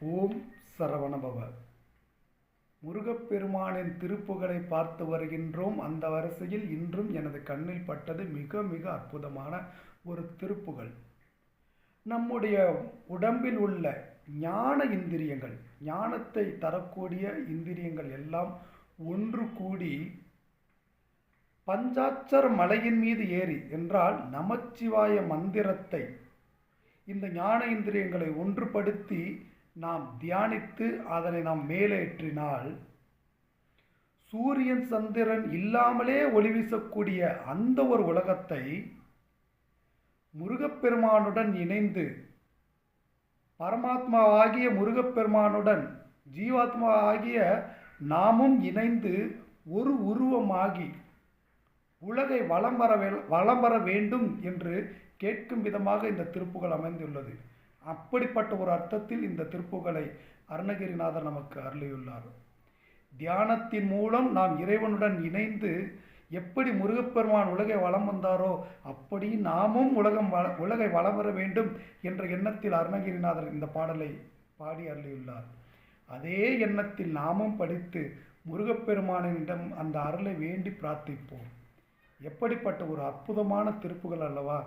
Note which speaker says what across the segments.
Speaker 1: ஓம் சரவணபவ. முருகப்பெருமானின் திருப்புகழை பார்த்து வருகின்றோம். அந்த வரிசையில் இன்றும் எனது கண்ணில் பட்டது மிக மிக அற்புதமான ஒரு திருப்புகழ். நம்முடைய உடம்பில் உள்ள ஞான இந்திரியங்கள், ஞானத்தை தரக்கூடிய இந்திரியங்கள் எல்லாம் ஒன்று கூடி பஞ்சாட்சர மலையின் மீது ஏறி என்றால் நமச்சிவாய மந்திரத்தை, இந்த ஞான இந்திரியங்களை ஒன்றுபடுத்தி நாம் தியானித்து அதனை நாம் மேலேற்றினால் சூரியன் சந்திரன் இல்லாமலே ஒளி வீசக்கூடிய அந்த ஒரு உலகத்தை முருகப்பெருமானுடன் இணைந்து, பரமாத்மா ஆகிய முருகப்பெருமானுடன் ஜீவாத்மா ஆகிய நாமும் இணைந்து ஒரு உருவமாகி உலகை வலம் வர வேண்டும் என்று கேட்கும் விதமாக இந்த திருப்புகழ் அமைந்துள்ளது. அப்படிப்பட்ட ஒரு அர்த்தத்தில் இந்த திருப்புகழை அருணகிரிநாதர் நமக்கு அருளியுள்ளார். தியானத்தின் மூலம் நாம் இறைவனுடன் இணைந்து எப்படி முருகப்பெருமான் உலகை வலம் வந்தாரோ அப்படி நாமும் உலகை வலம் வர வேண்டும் என்ற எண்ணத்தில் அருணகிரிநாதர் இந்த பாடலை பாடி அருளியுள்ளார். அதே எண்ணத்தில் நாமும் படித்து முருகப்பெருமானிடம் அந்த அருளை வேண்டி பிரார்த்திப்போம். எப்படிப்பட்ட ஒரு அற்புதமான திருப்புகழ் அல்லவா!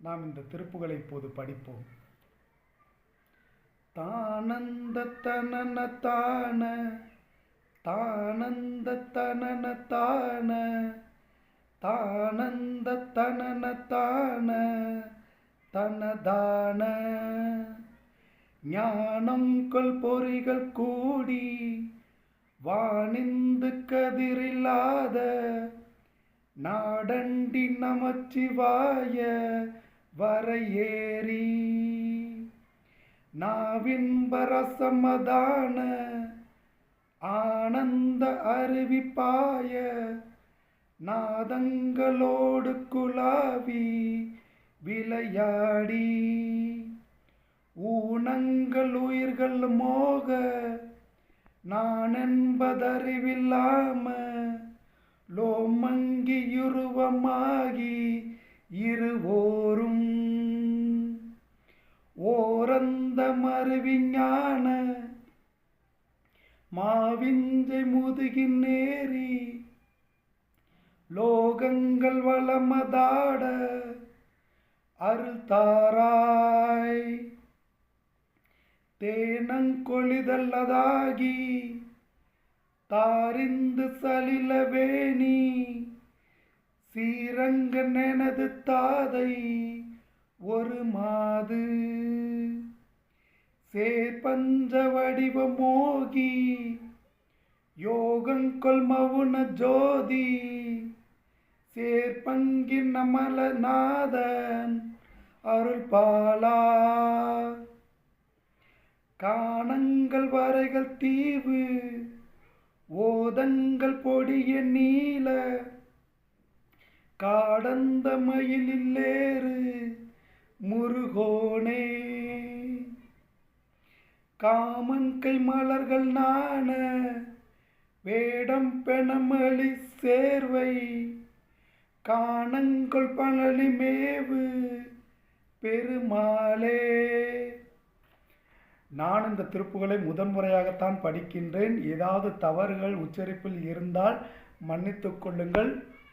Speaker 1: நாம் இந்த திருப்புகழை இப்போது படிப்போம். தானந்த தனன தான, தானந்த தனன தான, தானந்த தனன தான, தனதான ஞானம் கொள் பொறிகள் கூடி வானிந்து கதிரில்லாத நாடண்டி நமச்சிவாய வரையேறி நாவின்பரசமதான ஆனந்த அருவிப்பாய நாதங்களோடு குலாவி விளையாடி ஊனங்கள் உயிர்கள் மோக நான் என்பதறிவில்லாம லோமங்கியுருவமாகி இருவோரும் ஓரந்த மருவிஞான மாவிஞ்சை முதுகின் நேரி லோகங்கள் வளமதாட அருள் தாராய் தேனங்கொழிதல்லதாகி தாரிந்து சலிலவேணி சீரங்க நெனது தாதை ஒரு மாது சேர்பஞ்ச வடிவ மோகி யோகங்கொள் மவுன ஜோதி சேர்பங்கின் நமலநாதன் அருள் பாலா காணங்கள் வரைகள் தீவு ஓதங்கள் பொடிய நீல காடந்த மயிலில்லேறு முருகோனே காமன் கை மலர்கள் நாண வேடம் பெணமளி சேர்வை காணங்கள் பழனி மேவு பெருமாளே. நான் இந்த திருப்புகளை முதன்முறையாகத்தான் படிக்கின்றேன். ஏதாவது தவறுகள் உச்சரிப்பில் இருந்தால் மன்னித்துக் கொள்ளுங்கள்.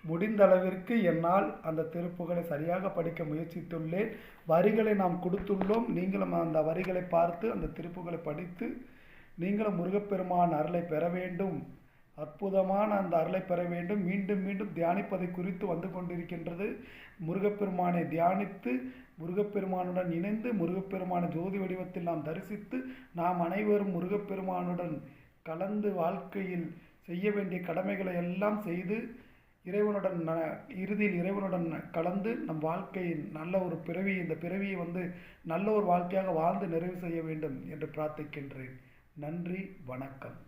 Speaker 1: முடிந்த அளவிற்கு என்னால் அந்த திருப்புகளை சரியாக படிக்க முயற்சித்துள்ளேன். வரிகளை நாம் கொடுத்துள்ளோம். நீங்களும் அந்த வரிகளை பார்த்து அந்த திருப்புகளை படித்து நீங்களும் முருகப்பெருமான் அருளை பெற வேண்டும், அற்புதமான அந்த அருளை பெற வேண்டும். மீண்டும் மீண்டும் தியானிப்பதை குறித்து வந்து கொண்டிருக்கின்றது. முருகப்பெருமானை தியானித்து முருகப்பெருமானுடன் இணைந்து முருகப்பெருமான ஜோதி வடிவத்தில் நாம் தரிசித்து நாம் அனைவரும் முருகப்பெருமானுடன் கலந்து வாழ்க்கையில் செய்ய வேண்டிய கடமைகளை எல்லாம் செய்து இறைவனுடன் இறுதியில் இறைவனுடன் கலந்து நம் வாழ்க்கையின் நல்ல ஒரு பிறவி, இந்த பிறவியை நல்ல ஒரு வாழ்க்கையாக வாழ்ந்து நிறைவு செய்ய வேண்டும் என்று பிரார்த்திக்கின்றேன். நன்றி, வணக்கம்.